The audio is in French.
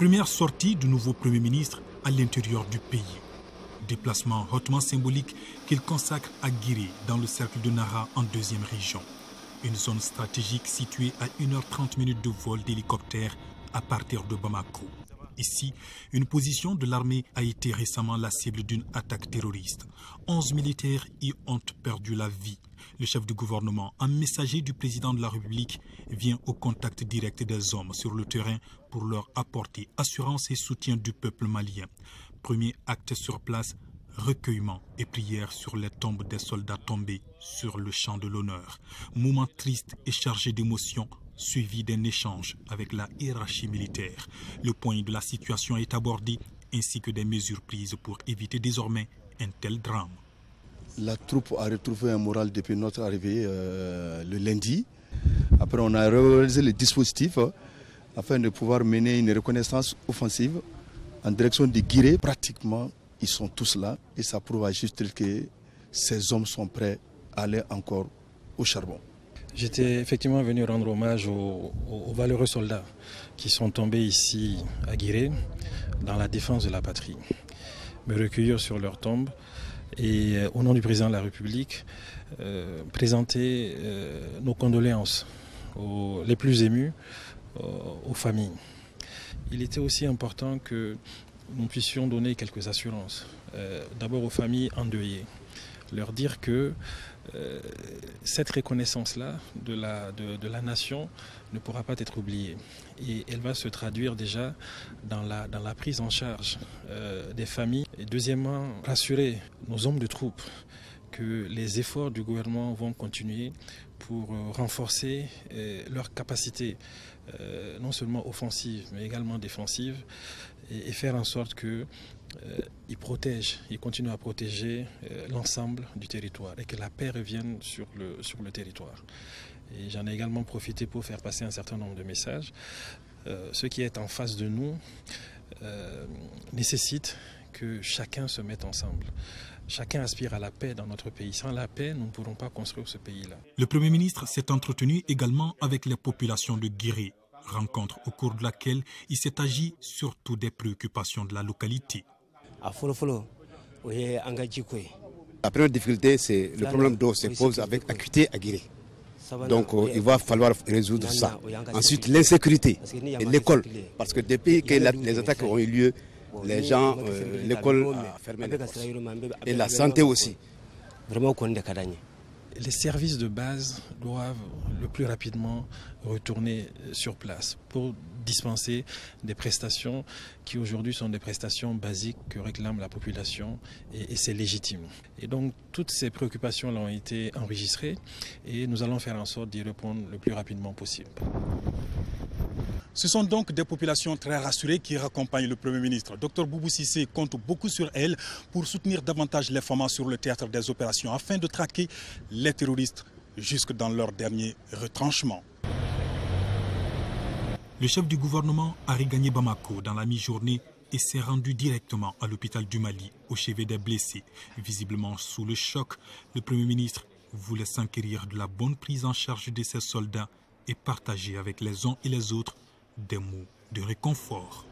Première sortie du nouveau Premier ministre à l'intérieur du pays. Déplacement hautement symbolique qu'il consacre à Guiré, dans le cercle de Nara, en deuxième région. Une zone stratégique située à 1h30 de vol d'hélicoptère à partir de Bamako. Ici, une position de l'armée a été récemment la cible d'une attaque terroriste. 11 militaires y ont perdu la vie. Le chef du gouvernement, un messager du président de la République, vient au contact direct des hommes sur le terrain pour leur apporter assurance et soutien du peuple malien. Premier acte sur place, recueillement et prière sur les tombes des soldats tombés sur le champ de l'honneur. Moment triste et chargé d'émotions, suivi d'un échange avec la hiérarchie militaire. Le point de la situation est abordé, ainsi que des mesures prises pour éviter désormais un tel drame. La troupe a retrouvé un moral depuis notre arrivée le lundi. Après, on a réalisé le dispositif afin de pouvoir mener une reconnaissance offensive en direction de Guiré. Pratiquement, ils sont tous là et ça prouve à juste que ces hommes sont prêts à aller encore au charbon. J'étais effectivement venu rendre hommage aux valeureux soldats qui sont tombés ici à Guiré dans la défense de la patrie. Me recueillir sur leur tombe et au nom du président de la République présenter nos condoléances les plus émus aux familles. Il était aussi important que nous puissions donner quelques assurances, d'abord aux familles endeuillées, leur dire que cette reconnaissance-là de la nation ne pourra pas être oubliée. Et elle va se traduire déjà dans la prise en charge des familles. Et deuxièmement, rassurer nos hommes de troupes que les efforts du gouvernement vont continuer pour renforcer leurs capacités, non seulement offensives, mais également défensives, et faire en sorte qu'ils continuent à protéger l'ensemble du territoire et que la paix revienne sur le territoire. Et j'en ai également profité pour faire passer un certain nombre de messages. Ce qui est en face de nous nécessite que chacun se mette ensemble. Chacun aspire à la paix dans notre pays. Sans la paix, nous ne pourrons pas construire ce pays-là. Le Premier ministre s'est entretenu également avec les populations de Guiré. Rencontre au cours de laquelle il s'est agi surtout des préoccupations de la localité. La première difficulté, c'est le problème d'eau se pose avec acuité à Guiré. Donc il va falloir résoudre ça. Ensuite, l'insécurité et l'école. Parce que depuis que les attaques ont eu lieu, les gens, l'école a fermé les portes. Et la santé aussi. Les services de base doivent le plus rapidement retourner sur place pour dispenser des prestations qui aujourd'hui sont des prestations basiques que réclame la population et c'est légitime. Et donc toutes ces préoccupations-là ont été enregistrées et nous allons faire en sorte d'y répondre le plus rapidement possible. Ce sont donc des populations très rassurées qui raccompagnent le Premier ministre. Dr Boubou Cissé compte beaucoup sur elles pour soutenir davantage les femmes sur le théâtre des opérations afin de traquer les terroristes jusque dans leur dernier retranchement. Le chef du gouvernement a regagné Bamako dans la mi-journée et s'est rendu directement à l'hôpital du Mali, au chevet des blessés. Visiblement sous le choc, le Premier ministre voulait s'enquérir de la bonne prise en charge de ses soldats et partager avec les uns et les autres des mots de réconfort.